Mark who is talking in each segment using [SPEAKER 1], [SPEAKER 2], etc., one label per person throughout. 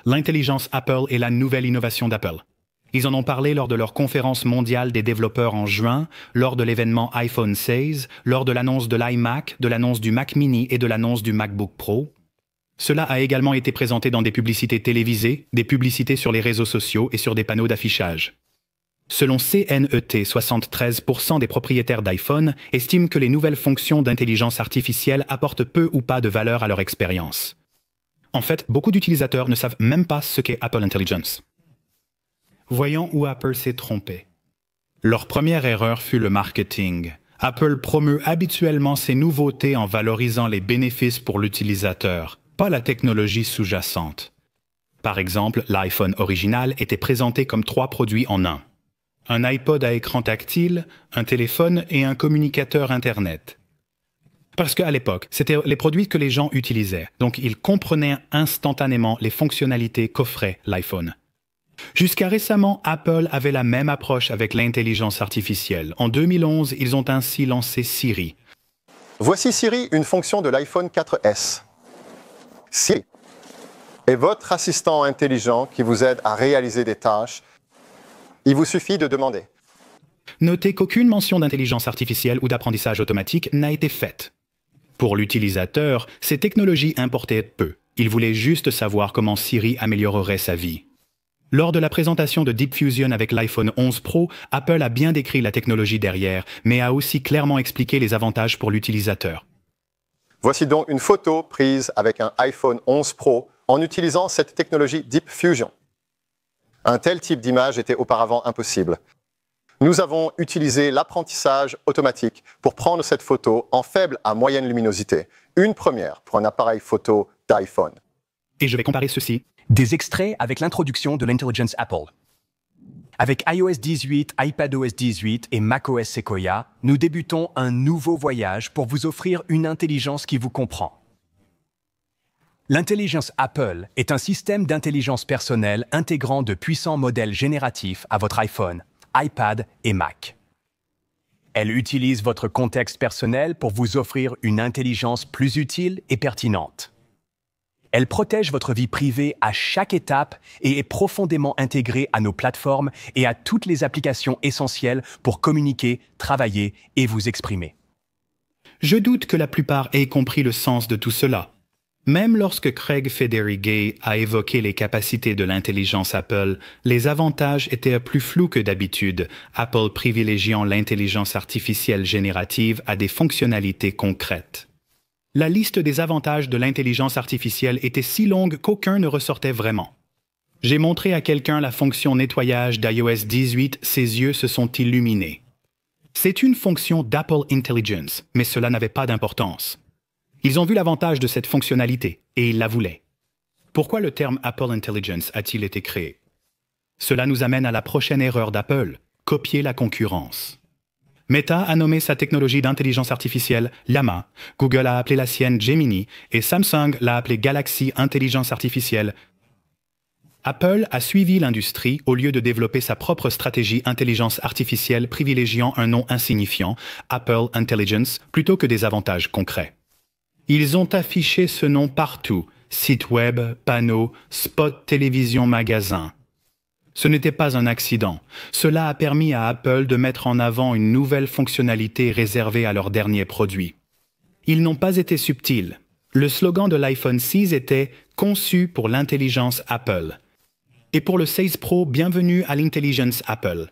[SPEAKER 1] l'intelligence Apple est la nouvelle innovation d'Apple. Ils en ont parlé lors de leur conférence mondiale des développeurs en juin, lors de l'événement iPhone 16, lors de l'annonce de l'iMac, de l'annonce du Mac Mini et de l'annonce du MacBook Pro. Cela a également été présenté dans des publicités télévisées, des publicités sur les réseaux sociaux et sur des panneaux d'affichage. Selon CNET, 73% des propriétaires d'iPhone estiment que les nouvelles fonctions d'intelligence artificielle apportent peu ou pas de valeur à leur expérience. En fait, beaucoup d'utilisateurs ne savent même pas ce qu'est Apple Intelligence. Voyons où Apple s'est trompé. Leur première erreur fut le marketing. Apple promeut habituellement ses nouveautés en valorisant les bénéfices pour l'utilisateur, pas la technologie sous-jacente. Par exemple, l'iPhone original était présenté comme 3 produits en un. Un iPod à écran tactile, un téléphone et un communicateur Internet. Parce qu'à l'époque, c'était les produits que les gens utilisaient, donc ils comprenaient instantanément les fonctionnalités qu'offrait l'iPhone. Jusqu'à récemment, Apple avait la même approche avec l'intelligence artificielle. En 2011, ils ont ainsi lancé Siri.
[SPEAKER 2] Voici Siri, une fonction de l'iPhone 4S. Siri est votre assistant intelligent qui vous aide à réaliser des tâches. Il vous suffit de demander.
[SPEAKER 1] Notez qu'aucune mention d'intelligence artificielle ou d'apprentissage automatique n'a été faite. Pour l'utilisateur, ces technologies importaient peu. Il voulait juste savoir comment Siri améliorerait sa vie. Lors de la présentation de Deep Fusion avec l'iPhone 11 Pro, Apple a bien décrit la technologie derrière, mais a aussi clairement expliqué les avantages pour l'utilisateur.
[SPEAKER 2] Voici donc une photo prise avec un iPhone 11 Pro en utilisant cette technologie Deep Fusion. Un tel type d'image était auparavant impossible. Nous avons utilisé l'apprentissage automatique pour prendre cette photo en faible à moyenne luminosité, une première pour un appareil photo d'iPhone.
[SPEAKER 1] Et je vais comparer ceci.
[SPEAKER 3] Des extraits avec l'introduction de l'Intelligence Apple. Avec iOS 18, iPadOS 18 et macOS Sequoia, nous débutons un nouveau voyage pour vous offrir une intelligence qui vous comprend. L'intelligence Apple est un système d'intelligence personnelle intégrant de puissants modèles génératifs à votre iPhone, iPad et Mac. Elle utilise votre contexte personnel pour vous offrir une intelligence plus utile et pertinente. Elle protège votre vie privée à chaque étape et est profondément intégrée à nos plateformes et à toutes les applications essentielles pour communiquer, travailler et vous exprimer.
[SPEAKER 1] Je doute que la plupart aient compris le sens de tout cela. Même lorsque Craig Federighi a évoqué les capacités de l'intelligence Apple, les avantages étaient plus flous que d'habitude, Apple privilégiant l'intelligence artificielle générative à des fonctionnalités concrètes. La liste des avantages de l'intelligence artificielle était si longue qu'aucun ne ressortait vraiment. J'ai montré à quelqu'un la fonction nettoyage d'iOS 18, ses yeux se sont illuminés. C'est une fonction d'Apple Intelligence, mais cela n'avait pas d'importance. Ils ont vu l'avantage de cette fonctionnalité, et ils la voulaient. Pourquoi le terme Apple Intelligence a-t-il été créé? Cela nous amène à la prochaine erreur d'Apple, copier la concurrence. Meta a nommé sa technologie d'intelligence artificielle Llama, Google a appelé la sienne Gemini et Samsung l'a appelée Galaxy Intelligence Artificielle. Apple a suivi l'industrie au lieu de développer sa propre stratégie intelligence artificielle privilégiant un nom insignifiant, Apple Intelligence, plutôt que des avantages concrets. Ils ont affiché ce nom partout, site web, panneaux, spots télévision magasin. Ce n'était pas un accident. Cela a permis à Apple de mettre en avant une nouvelle fonctionnalité réservée à leurs derniers produits. Ils n'ont pas été subtils. Le slogan de l'iPhone 6 était « Conçu pour l'intelligence Apple ». Et pour le 16 Pro, bienvenue à l'Intelligence Apple.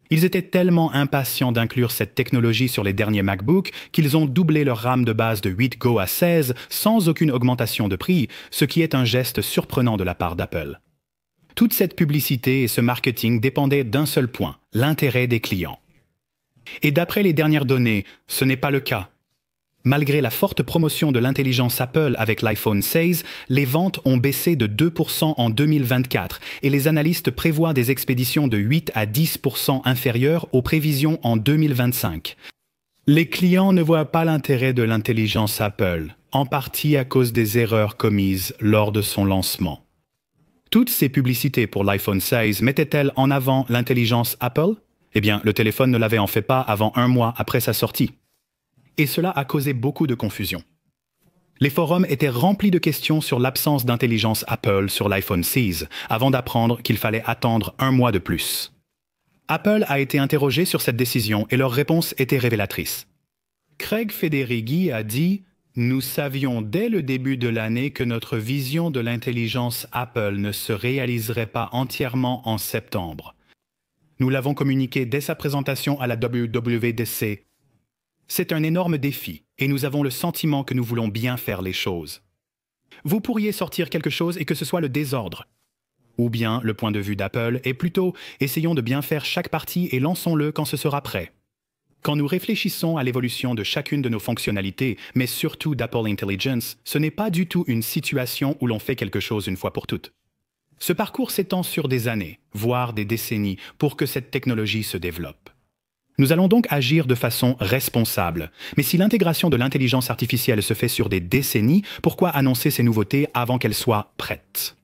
[SPEAKER 1] Ils étaient tellement impatients d'inclure cette technologie sur les derniers MacBooks qu'ils ont doublé leur RAM de base de 8 Go à 16 sans aucune augmentation de prix, ce qui est un geste surprenant de la part d'Apple. Toute cette publicité et ce marketing dépendaient d'un seul point, l'intérêt des clients. Et d'après les dernières données, ce n'est pas le cas. Malgré la forte promotion de l'intelligence Apple avec l'iPhone 16, les ventes ont baissé de 2% en 2024 et les analystes prévoient des expéditions de 8 à 10% inférieures aux prévisions en 2025. Les clients ne voient pas l'intérêt de l'intelligence Apple, en partie à cause des erreurs commises lors de son lancement. Toutes ces publicités pour l'iPhone 16 mettaient-elles en avant l'intelligence Apple? Eh bien, le téléphone ne l'avait en fait pas avant un mois après sa sortie. Et cela a causé beaucoup de confusion. Les forums étaient remplis de questions sur l'absence d'intelligence Apple sur l'iPhone 6, avant d'apprendre qu'il fallait attendre un mois de plus. Apple a été interrogé sur cette décision et leur réponse était révélatrice. Craig Federighi a dit « Nous savions dès le début de l'année que notre vision de l'intelligence Apple ne se réaliserait pas entièrement en septembre. Nous l'avons communiqué dès sa présentation à la WWDC. C'est un énorme défi et nous avons le sentiment que nous voulons bien faire les choses. Vous pourriez sortir quelque chose et que ce soit le désordre. Ou bien, le point de vue d'Apple est plutôt « Essayons de bien faire chaque partie et lançons-le quand ce sera prêt ». Quand nous réfléchissons à l'évolution de chacune de nos fonctionnalités, mais surtout d'Apple Intelligence, ce n'est pas du tout une situation où l'on fait quelque chose une fois pour toutes. Ce parcours s'étend sur des années, voire des décennies, pour que cette technologie se développe. Nous allons donc agir de façon responsable. Mais si l'intégration de l'intelligence artificielle se fait sur des décennies, pourquoi annoncer ces nouveautés avant qu'elles soient prêtes?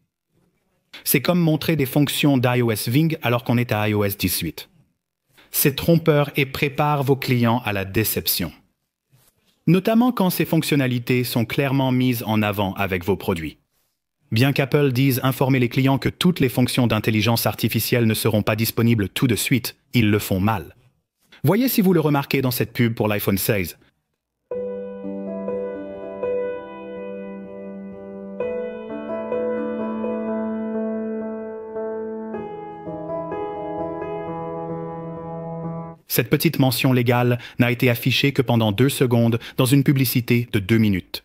[SPEAKER 1] C'est comme montrer des fonctions d'iOS Ving alors qu'on est à iOS 18. C'est trompeur et prépare vos clients à la déception. Notamment quand ces fonctionnalités sont clairement mises en avant avec vos produits. Bien qu'Apple dise informer les clients que toutes les fonctions d'intelligence artificielle ne seront pas disponibles tout de suite, ils le font mal. Voyez si vous le remarquez dans cette pub pour l'iPhone 16. Cette petite mention légale n'a été affichée que pendant 2 secondes dans une publicité de 2 minutes.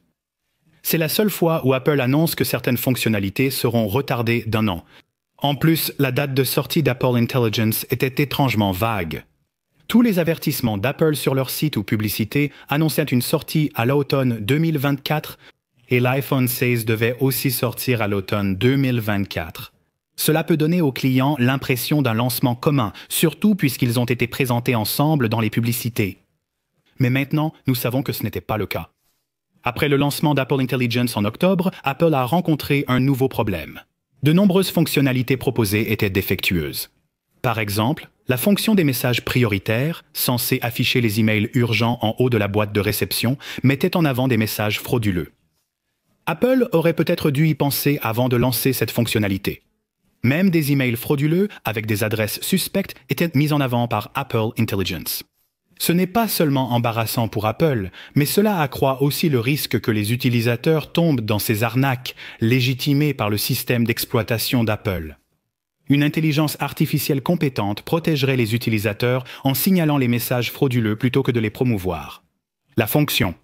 [SPEAKER 1] C'est la seule fois où Apple annonce que certaines fonctionnalités seront retardées d'1 an. En plus, la date de sortie d'Apple Intelligence était étrangement vague. Tous les avertissements d'Apple sur leur site ou publicité annonçaient une sortie à l'automne 2024 et l'iPhone 16 devait aussi sortir à l'automne 2024. Cela peut donner aux clients l'impression d'un lancement commun, surtout puisqu'ils ont été présentés ensemble dans les publicités. Mais maintenant, nous savons que ce n'était pas le cas. Après le lancement d'Apple Intelligence en octobre, Apple a rencontré un nouveau problème. De nombreuses fonctionnalités proposées étaient défectueuses. Par exemple, la fonction des messages prioritaires, censée afficher les emails urgents en haut de la boîte de réception, mettait en avant des messages frauduleux. Apple aurait peut-être dû y penser avant de lancer cette fonctionnalité. Même des emails frauduleux avec des adresses suspectes étaient mis en avant par Apple Intelligence. Ce n'est pas seulement embarrassant pour Apple, mais cela accroît aussi le risque que les utilisateurs tombent dans ces arnaques légitimées par le système d'exploitation d'Apple. Une intelligence artificielle compétente protégerait les utilisateurs en signalant les messages frauduleux plutôt que de les promouvoir. La fonction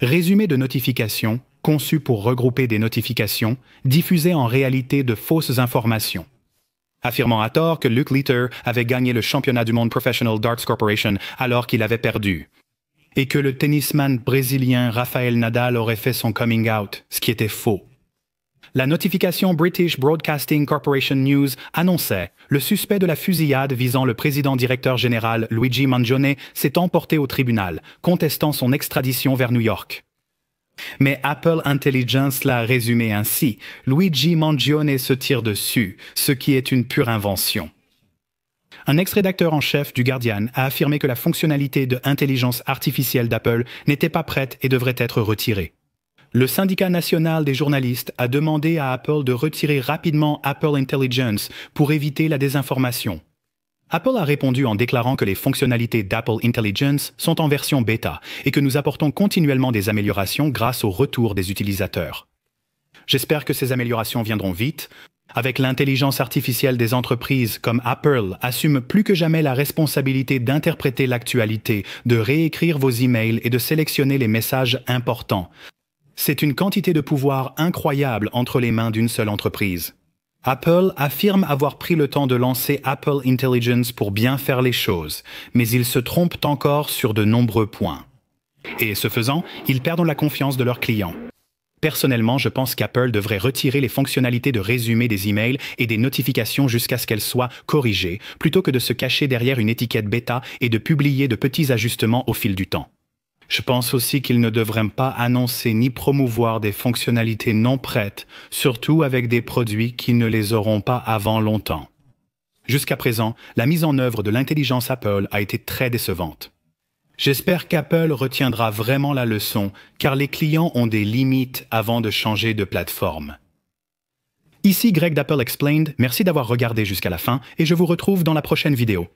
[SPEAKER 1] résumé de notifications, conçu pour regrouper des notifications, diffusait en réalité de fausses informations. Affirmant à tort que Luke Leiter avait gagné le championnat du monde Professional Darts Corporation alors qu'il avait perdu, et que le tennisman brésilien Rafael Nadal aurait fait son coming out, ce qui était faux. La notification British Broadcasting Corporation News annonçait « Le suspect de la fusillade visant le président-directeur général Luigi Mangione s'est emporté au tribunal, contestant son extradition vers New York. » Mais Apple Intelligence l'a résumé ainsi « Luigi Mangione se tire dessus, ce qui est une pure invention. » Un ex-rédacteur en chef du Guardian a affirmé que la fonctionnalité de intelligence artificielle d'Apple n'était pas prête et devrait être retirée. Le syndicat national des journalistes a demandé à Apple de retirer rapidement Apple Intelligence pour éviter la désinformation. Apple a répondu en déclarant que les fonctionnalités d'Apple Intelligence sont en version bêta et que nous apportons continuellement des améliorations grâce au retour des utilisateurs. J'espère que ces améliorations viendront vite. Avec l'intelligence artificielle des entreprises comme Apple assume plus que jamais la responsabilité d'interpréter l'actualité, de réécrire vos emails et de sélectionner les messages importants. C'est une quantité de pouvoir incroyable entre les mains d'une seule entreprise. Apple affirme avoir pris le temps de lancer Apple Intelligence pour bien faire les choses, mais ils se trompent encore sur de nombreux points. Et ce faisant, ils perdent la confiance de leurs clients. Personnellement, je pense qu'Apple devrait retirer les fonctionnalités de résumé des emails et des notifications jusqu'à ce qu'elles soient corrigées, plutôt que de se cacher derrière une étiquette bêta et de publier de petits ajustements au fil du temps. Je pense aussi qu'ils ne devraient pas annoncer ni promouvoir des fonctionnalités non prêtes, surtout avec des produits qui ne les auront pas avant longtemps. Jusqu'à présent, la mise en œuvre de l'intelligence Apple a été très décevante. J'espère qu'Apple retiendra vraiment la leçon, car les clients ont des limites avant de changer de plateforme. Ici Greg d'Apple Explained, merci d'avoir regardé jusqu'à la fin et je vous retrouve dans la prochaine vidéo.